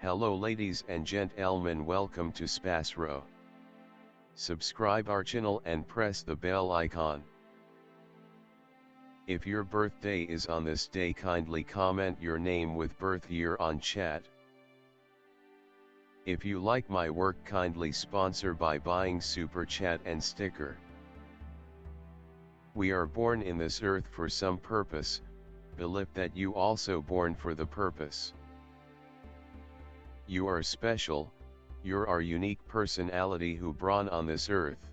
Hello ladies and gentlemen, welcome to SPASRO. Subscribe our channel and press the bell icon. If your birthday is on this day, kindly comment your name with birth year on chat. If you like my work, kindly sponsor by buying super chat and sticker. We are born in this earth for some purpose, believe that you also born for the purpose. You are special, you're our unique personality who born on this earth.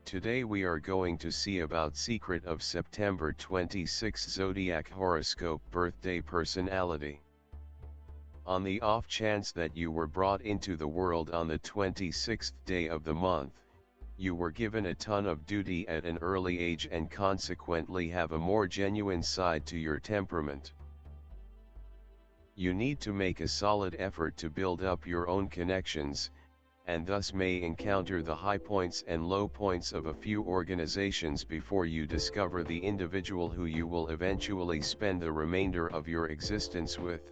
Today we are going to see about secret of September 26 Zodiac horoscope birthday personality. On the off chance that you were brought into the world on the 26th day of the month, you were given a ton of duty at an early age and consequently have a more genuine side to your temperament. You need to make a solid effort to build up your own connections, and thus may encounter the high points and low points of a few organizations before you discover the individual who you will eventually spend the remainder of your existence with.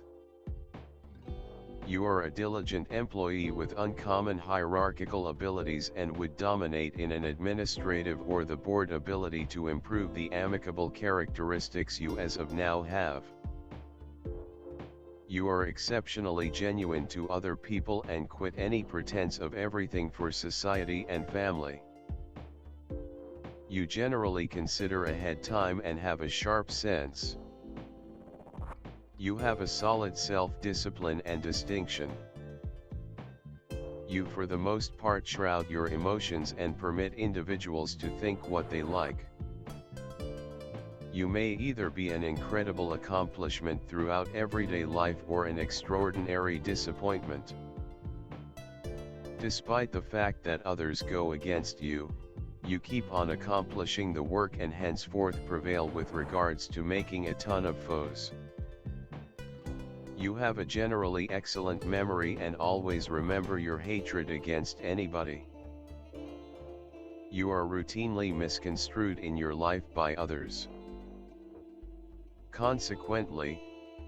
You are a diligent employee with uncommon hierarchical abilities and would dominate in an administrative or the board ability to improve the amicable characteristics you as of now have. You are exceptionally genuine to other people and quit any pretense of everything for society and family. You generally consider ahead time and have a sharp sense. You have a solid self-discipline and distinction. You for the most part shroud your emotions and permit individuals to think what they like. You may either be an incredible accomplishment throughout everyday life or an extraordinary disappointment. Despite the fact that others go against you, you keep on accomplishing the work and henceforth prevail with regards to making a ton of foes. You have a generally excellent memory and always remember your hatred against anybody. You are routinely misconstrued in your life by others. Consequently,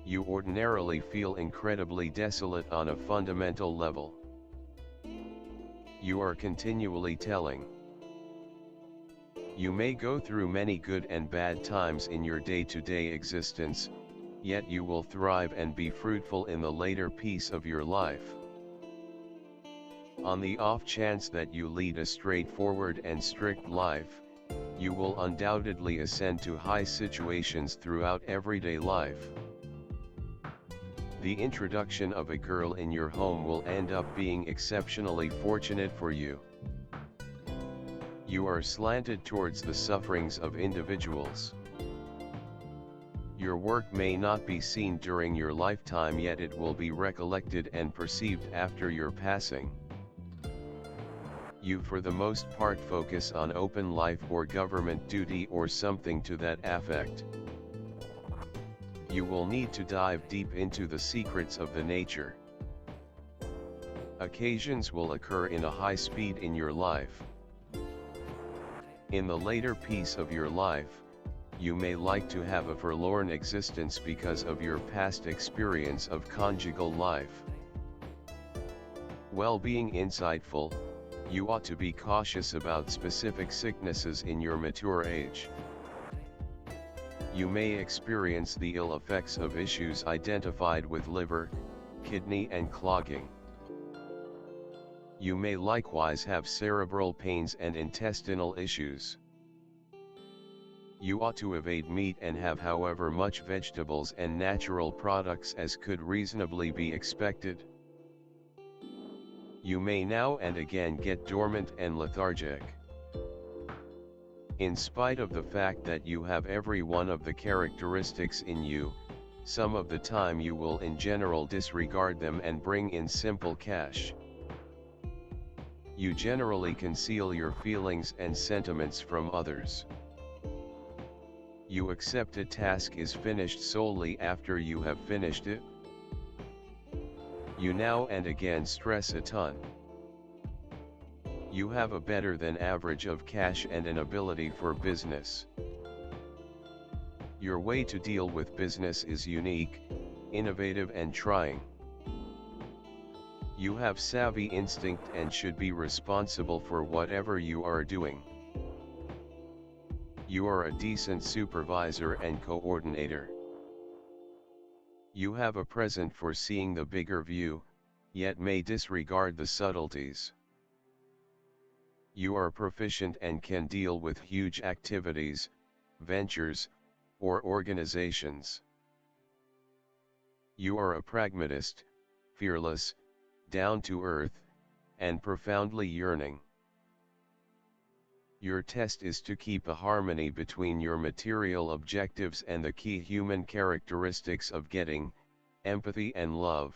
you ordinarily feel incredibly desolate on a fundamental level. You are continually telling. You may go through many good and bad times in your day-to-day existence, yet you will thrive and be fruitful in the later piece of your life. On the off chance that you lead a straightforward and strict life, you will undoubtedly ascend to high situations throughout everyday life. The introduction of a girl in your home will end up being exceptionally fortunate for you. You are slanted towards the sufferings of individuals. Your work may not be seen during your lifetime, yet it will be recollected and perceived after your passing. You for the most part focus on open life or government duty or something to that effect. You will need to dive deep into the secrets of the nature. Occasions will occur in a high speed in your life. In the later piece of your life, you may like to have a forlorn existence because of your past experience of conjugal life. While being insightful, you ought to be cautious about specific sicknesses in your mature age. You may experience the ill effects of issues identified with liver, kidney and clogging. You may likewise have cerebral pains and intestinal issues. You ought to evade meat and have however much vegetables and natural products as could reasonably be expected. You may now and again get dormant and lethargic. In spite of the fact that you have every one of the characteristics in you, some of the time you will in general disregard them and bring in simple cash. You generally conceal your feelings and sentiments from others. You accept a task is finished solely after you have finished it. You now and again stress a ton. You have a better than average of cash and an ability for business. Your way to deal with business is unique, innovative and trying. You have savvy instinct and should be responsible for whatever you are doing. You are a decent supervisor and coordinator. You have a present for seeing the bigger view, yet may disregard the subtleties. You are proficient and can deal with huge activities, ventures, or organizations. You are a pragmatist, fearless, down to earth, and profoundly yearning. Your test is to keep a harmony between your material objectives and the key human characteristics of getting, empathy and love.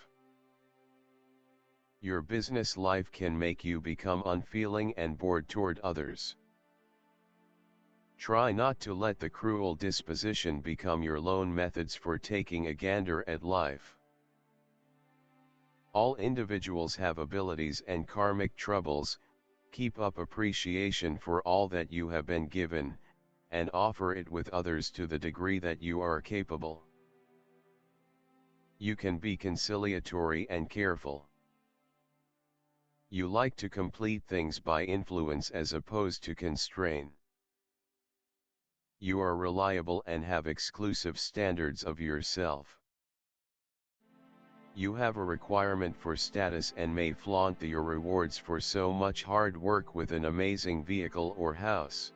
Your business life can make you become unfeeling and bored toward others. Try not to let the cruel disposition become your lone methods for taking a gander at life. All individuals have abilities and karmic troubles. Keep up appreciation for all that you have been given, and offer it with others to the degree that you are capable. You can be conciliatory and careful. You like to complete things by influence as opposed to constrain. You are reliable and have exclusive standards of yourself. You have a requirement for status and may flaunt your rewards for so much hard work with an amazing vehicle or house.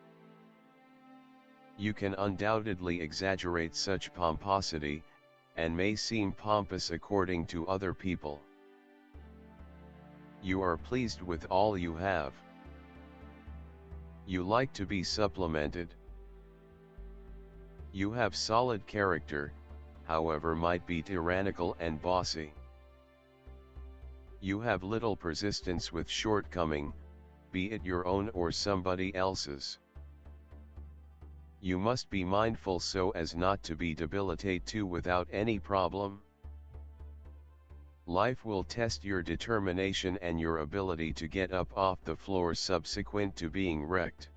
You can undoubtedly exaggerate such pomposity, and may seem pompous according to other people. You are pleased with all you have. You like to be supplemented. You have solid character, however might be tyrannical and bossy. You have little persistence with shortcoming, be it your own or somebody else's. You must be mindful so as not to be debilitate too without any problem. Life will test your determination and your ability to get up off the floor subsequent to being wrecked.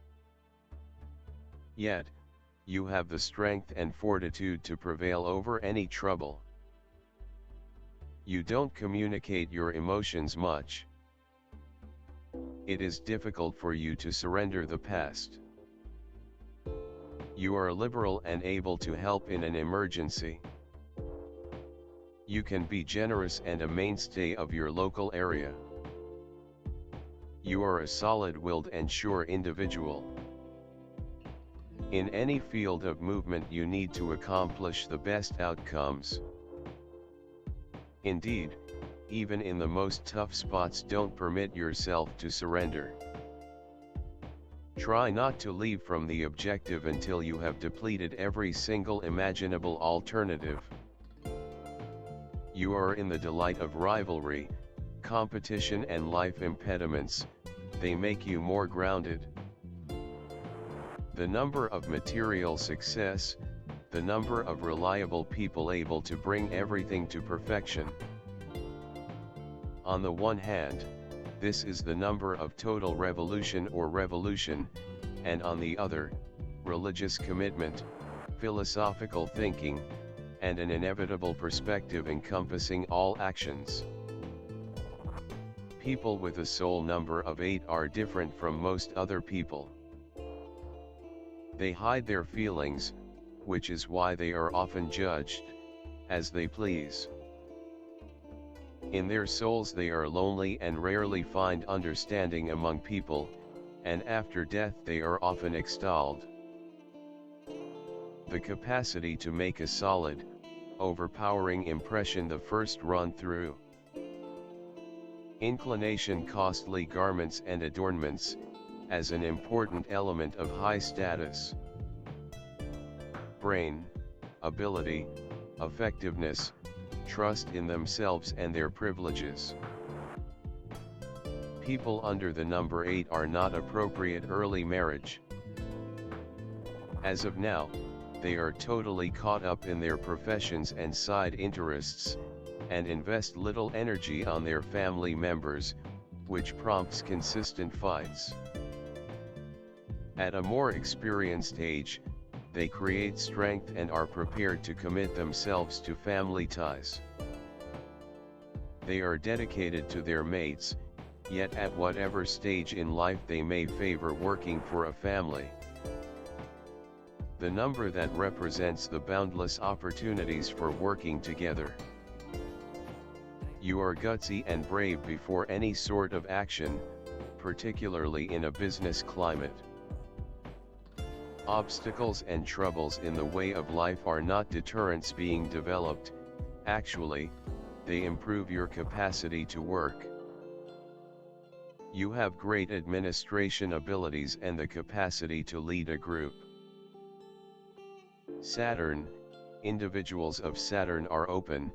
Yet, you have the strength and fortitude to prevail over any trouble. You don't communicate your emotions much. It is difficult for you to surrender the past. You are liberal and able to help in an emergency. You can be generous and a mainstay of your local area. You are a solid-willed and sure individual. In any field of movement you need to accomplish the best outcomes. Indeed, even in the most tough spots don't permit yourself to surrender. Try not to leave from the objective until you have depleted every single imaginable alternative. You are in the delight of rivalry, competition and life impediments, they make you more grounded. The number of material success, the number of reliable people able to bring everything to perfection. On the one hand, this is the number of total revolution or revolution, and on the other, religious commitment, philosophical thinking, and an inevitable perspective encompassing all actions. People with a soul number of 8 are different from most other people. They hide their feelings, which is why they are often judged, as they please. In their souls they are lonely and rarely find understanding among people, and after death they are often extolled. The capacity to make a solid, overpowering impression the first run through. Inclination costly garments and adornments, as an important element of high status. Brain, ability, effectiveness, trust in themselves and their privileges. People under the number 8 are not appropriate early marriage. As of now, they are totally caught up in their professions and side interests, and invest little energy on their family members, which prompts consistent fights. At a more experienced age, they create strength and are prepared to commit themselves to family ties. They are dedicated to their mates, yet at whatever stage in life they may favor working for a family. The number that represents the boundless opportunities for working together. You are gutsy and brave before any sort of action, particularly in a business climate. Obstacles and troubles in the way of life are not deterrents being developed, actually, they improve your capacity to work. You have great administration abilities and the capacity to lead a group. Saturn, individuals of Saturn are open,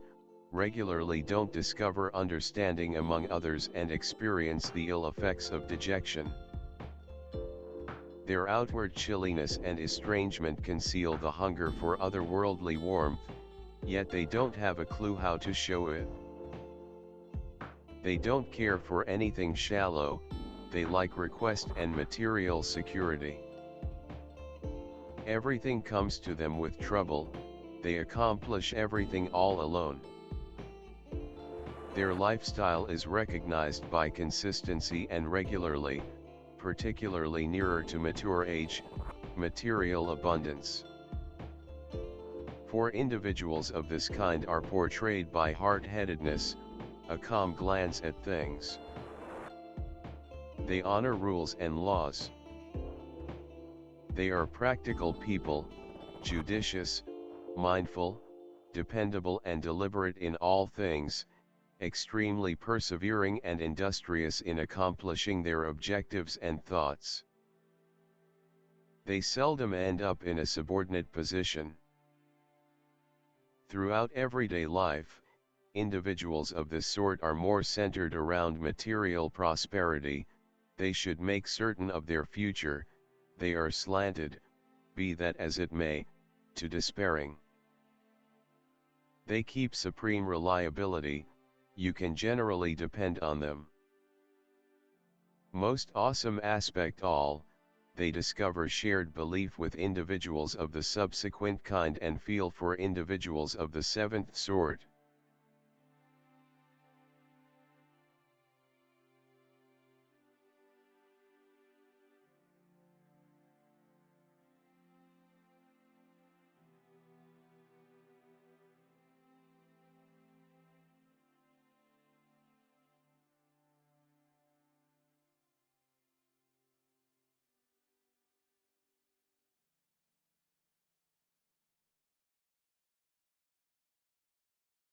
regularly don't discover understanding among others and experience the ill effects of dejection. Their outward chilliness and estrangement conceal the hunger for otherworldly warmth, yet they don't have a clue how to show it. They don't care for anything shallow, they like request and material security. Everything comes to them with trouble, they accomplish everything all alone. Their lifestyle is recognized by consistency and regularly, particularly nearer to mature age, material abundance. For individuals of this kind are portrayed by hard-headedness, a calm glance at things. They honor rules and laws. They are practical people, judicious, mindful, dependable and deliberate in all things, extremely persevering and industrious in accomplishing their objectives and thoughts. They seldom end up in a subordinate position. Throughout everyday life, individuals of this sort are more centered around material prosperity, they should make certain of their future, they are slanted, be that as it may, to despairing. They keep supreme reliability, you can generally depend on them. Most awesome aspect all, they discover shared belief with individuals of the subsequent kind and feel for individuals of the seventh sort.